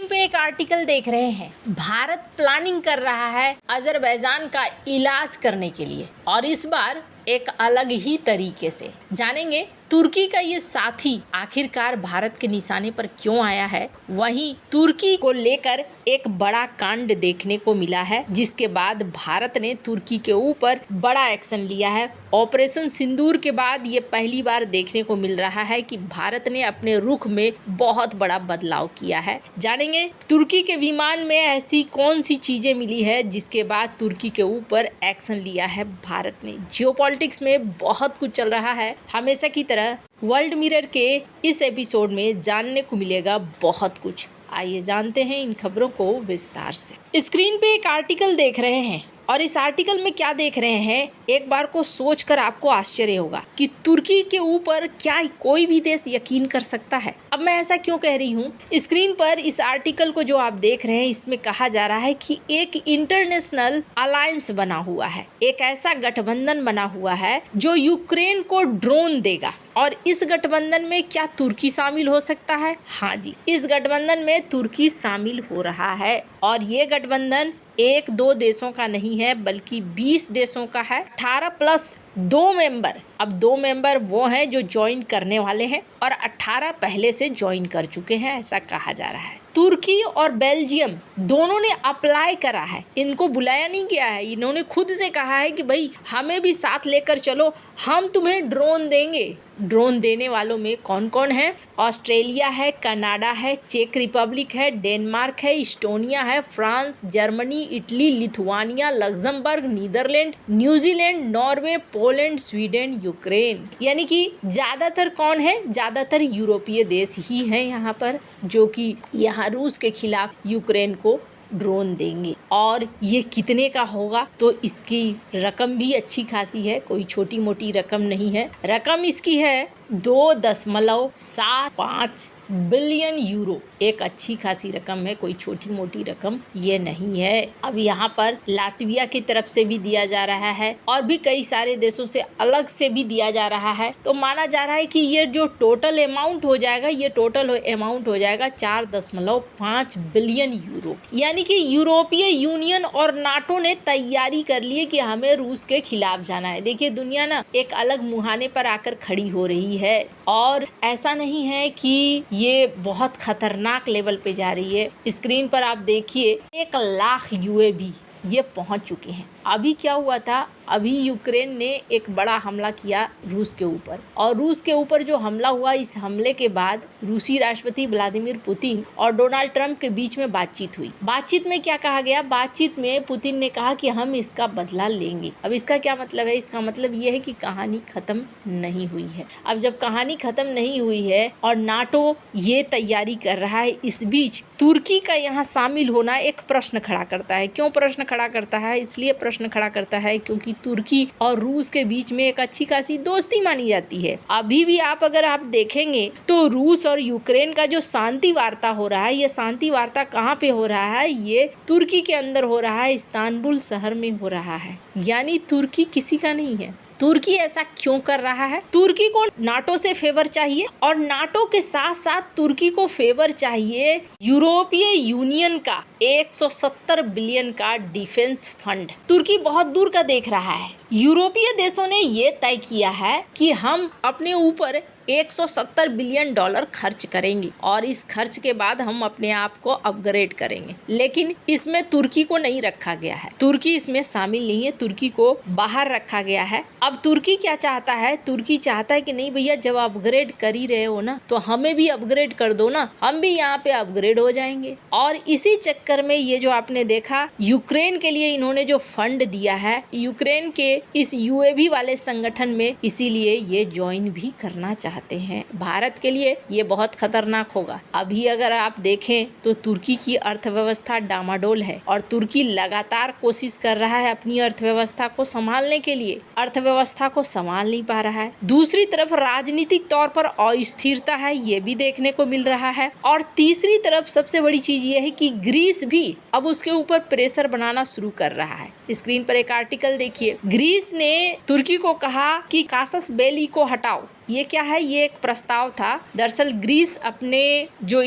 पे एक आर्टिकल देख रहे हैं, भारत प्लानिंग कर रहा है अजरबैजान का इलाज करने के लिए और इस बार एक अलग ही तरीके से। जानेंगे तुर्की का ये साथी आखिरकार भारत के निशाने पर क्यों आया है। वहीं तुर्की को लेकर एक बड़ा कांड देखने को मिला है, जिसके बाद भारत ने तुर्की के ऊपर बड़ा एक्शन लिया है। ऑपरेशन सिंदूर के बाद ये पहली बार देखने को मिल रहा है कि भारत ने अपने रुख में बहुत बड़ा बदलाव किया है। जानेंगे तुर्की के विमान में ऐसी कौन सी चीजें मिली है जिसके बाद तुर्की के ऊपर एक्शन लिया है भारत ने। जियोपॉलिटिक्स में बहुत कुछ चल रहा है। हमेशा की तरह वर्ल्ड मिरर के इस एपिसोड में जानने को मिलेगा बहुत कुछ। आइए जानते हैं इन खबरों को विस्तार से। स्क्रीन पे एक आर्टिकल देख रहे हैं और इस आर्टिकल में क्या देख रहे हैं, एक बार को सोचकर आपको आश्चर्य होगा कि तुर्की के ऊपर क्या कोई भी देश यकीन कर सकता है। अब मैं ऐसा क्यों कह रही हूँ, स्क्रीन पर इस आर्टिकल को जो आप देख रहे हैं इसमें कहा जा रहा है कि एक इंटरनेशनल अलायंस बना हुआ है, एक ऐसा गठबंधन बना हुआ है जो यूक्रेन को ड्रोन देगा। और इस गठबंधन में क्या तुर्की शामिल हो सकता है? हाँ जी, इस गठबंधन में तुर्की शामिल हो रहा है और ये गठबंधन एक दो देशों का नहीं है बल्कि 20 देशों का है। 18 प्लस 2 मेंबर। अब 2 मेंबर वो हैं जो ज्वाइन करने वाले हैं और 18 पहले से ज्वाइन कर चुके हैं, ऐसा कहा जा रहा है। तुर्की और बेल्जियम दोनों ने अप्लाई करा है, इनको बुलाया नहीं गया है। इन्होंने खुद से कहा है कि भाई हमें भी साथ लेकर चलो, हम तुम्हें ड्रोन देंगे। ड्रोन देने वालों में कौन कौन है? ऑस्ट्रेलिया है, कनाडा है, चेक रिपब्लिक है, डेनमार्क है, इस्टोनिया है, France, Germany, Italy, Lithuania, Luxembourg, Netherland, New Zealand, Norway, Poland, Sweden, Ukraine. यानी कि ज्यादातर कौन है? ज्यादातर यूरोपीय देश ही हैं यहाँ पर, जो कि यहाँ रूस के खिलाफ यूक्रेन को ड्रोन देंगे। और ये कितने का होगा? तो इसकी रकम भी अच्छी खासी है, कोई छोटी मोटी रकम नहीं है। रकम इसकी है 2.75 बिलियन यूरो। एक अच्छी खासी रकम है, कोई छोटी मोटी रकम ये नहीं है। अब यहाँ पर लातविया की तरफ से भी दिया जा रहा है और भी कई सारे देशों से अलग से भी दिया जा रहा है। तो माना जा रहा है कि ये जो टोटल अमाउंट हो जाएगा, ये टोटल अमाउंट हो जाएगा 4.5 बिलियन यूरो। यानी कि यूरोपीय यूनियन और नाटो ने तैयारी कर ली है कि हमें रूस के खिलाफ जाना है। देखिए दुनिया ना एक अलग मुहाने पर आकर खड़ी हो रही है और ऐसा नहीं है कि ये बहुत खतरनाक लेवल पे जा रही है। स्क्रीन पर आप देखिए 1 लाख यूएवी ये पहुंच चुके हैं। अभी क्या हुआ था, अभी यूक्रेन ने एक बड़ा हमला किया रूस के ऊपर और रूस के ऊपर जो हमला हुआ, इस हमले के बाद रूसी राष्ट्रपति व्लादिमीर पुतिन और डोनाल्ड ट्रंप के बीच में बातचीत हुई। बातचीत में क्या कहा गया? बातचीत में पुतिन ने कहा कि हम इसका बदला लेंगे। अब इसका क्या मतलब है? इसका मतलब ये है कि कहानी खत्म नहीं हुई है। अब जब कहानी खत्म नहीं हुई है और नाटो ये तैयारी कर रहा है, इस बीच तुर्की का यहाँ शामिल होना एक प्रश्न खड़ा करता है। क्यों प्रश्न खड़ा करता है? इसलिए प्रश्न खड़ा करता है क्योंकि तुर्की और रूस के बीच में एक अच्छी खासी दोस्ती मानी जाती है। अभी भी अगर आप देखेंगे तो रूस और यूक्रेन का जो शांति वार्ता हो रहा है, ये शांति वार्ता कहाँ पे हो रहा है? ये तुर्की के अंदर हो रहा है, इस्तांबुल शहर में हो रहा है। यानी तुर्की किसी का नहीं है। तुर्की ऐसा क्यों कर रहा है? तुर्की को नाटो से फेवर चाहिए और नाटो के साथ साथ तुर्की को फेवर चाहिए यूरोपीय यूनियन का 170 बिलियन का डिफेंस फंड। तुर्की बहुत दूर का देख रहा है। यूरोपीय देशों ने ये तय किया है कि हम अपने ऊपर 170 बिलियन डॉलर खर्च करेंगे और इस खर्च के बाद हम अपने आप को अपग्रेड करेंगे। लेकिन इसमें तुर्की को नहीं रखा गया है, तुर्की इसमें शामिल नहीं है, तुर्की को बाहर रखा गया है। अब तुर्की क्या चाहता है? तुर्की चाहता है कि नहीं भैया, जब अपग्रेड कर ही रहे हो ना तो हमें भी अपग्रेड कर दो ना, हम भी यहाँ पे अपग्रेड हो जाएंगे। और इसी चक्कर में ये जो आपने देखा यूक्रेन के लिए इन्होंने जो फंड दिया है यूक्रेन के इस यूएवी वाले संगठन में, इसीलिए ये ज्वाइन भी करना चाहते हैं। भारत के लिए ये बहुत खतरनाक होगा। अभी अगर आप देखें तो तुर्की की अर्थव्यवस्था डामाडोल है और तुर्की लगातार कोशिश कर रहा है अपनी अर्थव्यवस्था को संभालने के लिए, अर्थव्यवस्था को संभाल नहीं पा रहा है। दूसरी तरफ राजनीतिक तौर पर अस्थिरता है, ये भी देखने को मिल रहा है। और तीसरी तरफ सबसे बड़ी चीज ये है कि ग्रीस भी अब उसके ऊपर प्रेशर बनाना शुरू कर रहा है। स्क्रीन पर एक आर्टिकल देखिए, ग्रीस ने तुर्की को कहा कि कासस बेली को हटाओ ये क्या है, ये एक प्रस्ताव था। दरअसल ग्रीस अपने जो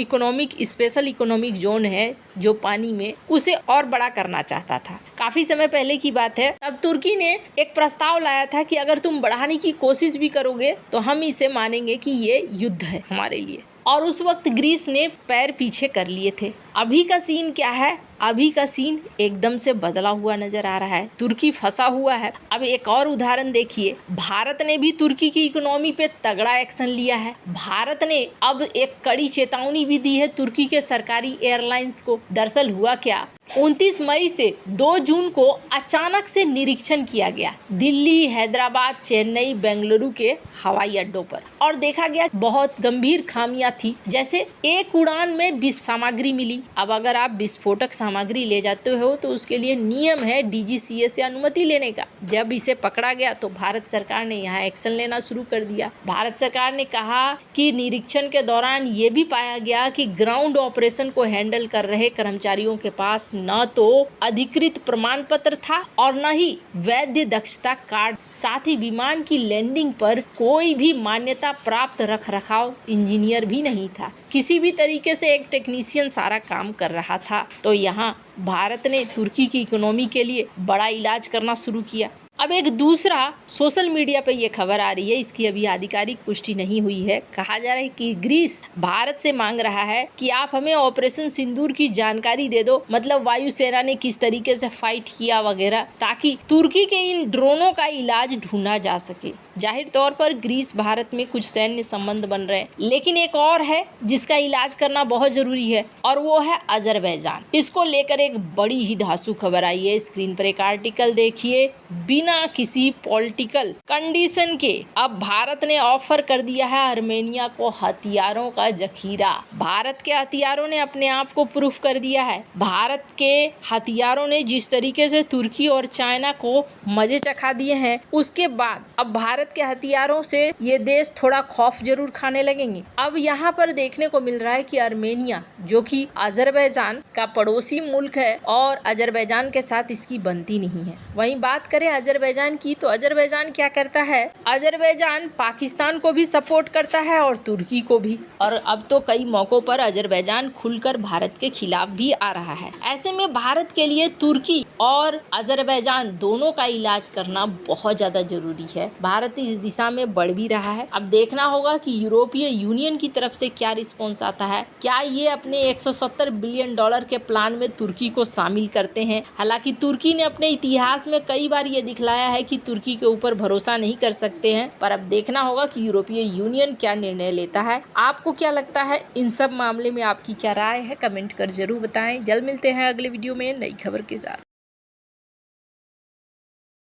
स्पेशल इकोनॉमिक जोन है जो पानी में, उसे और बड़ा करना चाहता था। काफी समय पहले की बात है। तब तुर्की ने एक प्रस्ताव लाया था कि अगर तुम बढ़ाने की कोशिश भी करोगे तो हम इसे मानेंगे कि ये युद्ध है हमारे लिए। और उस वक्त ग्रीस ने पैर पीछे कर लिए थे। अभी का सीन क्या है, अभी का सीन एकदम से बदला हुआ नजर आ रहा है। तुर्की फंसा हुआ है। अब एक और उदाहरण देखिए, भारत ने भी तुर्की की इकोनॉमी पे तगड़ा एक्शन लिया है। भारत ने अब एक कड़ी चेतावनी भी दी है तुर्की के सरकारी एयरलाइंस को। दरअसल हुआ क्या, 29 मई से 2 जून को अचानक से निरीक्षण किया गया दिल्ली, हैदराबाद, चेन्नई, बेंगलुरु के हवाई अड्डों पर, और देखा गया बहुत गंभीर खामियां थी। जैसे एक उड़ान में सामग्री मिली। अब अगर आप विस्फोटक सामग्री ले जाते हो तो उसके लिए नियम है DGCA से अनुमति लेने का। जब इसे पकड़ा गया तो भारत सरकार ने यहाँ एक्शन लेना शुरू कर दिया। भारत सरकार ने कहा कि निरीक्षण के दौरान ये भी पाया गया कि ग्राउंड ऑपरेशन को हैंडल कर रहे कर्मचारियों के पास न तो अधिकृत प्रमाण पत्र था और न ही वैध दक्षता कार्ड। साथ ही विमान की लैंडिंग पर कोई भी मान्यता प्राप्त रखरखाव इंजीनियर भी नहीं था। किसी भी तरीके से एक टेक्नीशियन सारा काम कर रहा था। तो यहाँ भारत ने तुर्की की इकोनॉमी के लिए बड़ा इलाज करना शुरू किया। अब एक दूसरा सोशल मीडिया पे ये खबर आ रही है, इसकी अभी आधिकारिक पुष्टि नहीं हुई है। कहा जा रहा है कि ग्रीस भारत से मांग रहा है कि आप हमें ऑपरेशन सिंदूर की जानकारी दे दो, मतलब वायुसेना ने किस तरीके से फाइट किया वगैरह, ताकि तुर्की के इन ड्रोनों का इलाज ढूंढा जा सके। जाहिर तौर पर ग्रीस भारत में कुछ सैन्य संबंध बन रहे हैं, लेकिन एक और है जिसका इलाज करना बहुत जरूरी है, और वो है अजरबैजान। इसको लेकर एक बड़ी ही धांसू खबर आई है। स्क्रीन पर एक आर्टिकल देखिए। बिना किसी पॉलिटिकल कंडीशन के अब भारत ने ऑफर कर दिया है आर्मेनिया को हथियारों का जखीरा। भारत के हथियारों ने अपने आप को प्रूफ कर दिया है। भारत के हथियारों ने जिस तरीके से तुर्की और चाइना को मजे चखा दिए हैं, उसके बाद अब भारत के हथियारों से ये देश थोड़ा खौफ जरूर खाने लगेंगे। अब यहाँ पर देखने को मिल रहा है कि आर्मेनिया, जो कि अजरबैजान का पड़ोसी मुल्क है और अजरबैजान के साथ इसकी बनती नहीं है। वहीं बात करें अजरबैजान की, तो अजरबैजान क्या करता है, अजरबैजान पाकिस्तान को भी सपोर्ट करता है और तुर्की को भी। और अब तो कई मौकों पर अजरबैजान खुलकर भारत के खिलाफ भी आ रहा है। ऐसे में भारत के लिए तुर्की और अजरबैजान दोनों का इलाज करना बहुत ज्यादा जरूरी है। भारत इस दिशा में बढ़ भी रहा है। अब देखना होगा कि यूरोपीय यूनियन की तरफ से क्या रिस्पॉन्स आता है। क्या ये अपने $170 बिलियन के प्लान में तुर्की को शामिल करते हैं। हालांकि तुर्की ने अपने इतिहास में कई बार ये दिखलाया है कि तुर्की के ऊपर भरोसा नहीं कर सकते हैं, पर अब देखना होगा कि यूरोपीय यूनियन क्या निर्णय लेता है। आपको क्या लगता है, इन सब मामले में आपकी क्या राय है, कमेंट कर जरूर बताएं। जल्द मिलते हैं अगले वीडियो में नई खबर के साथ।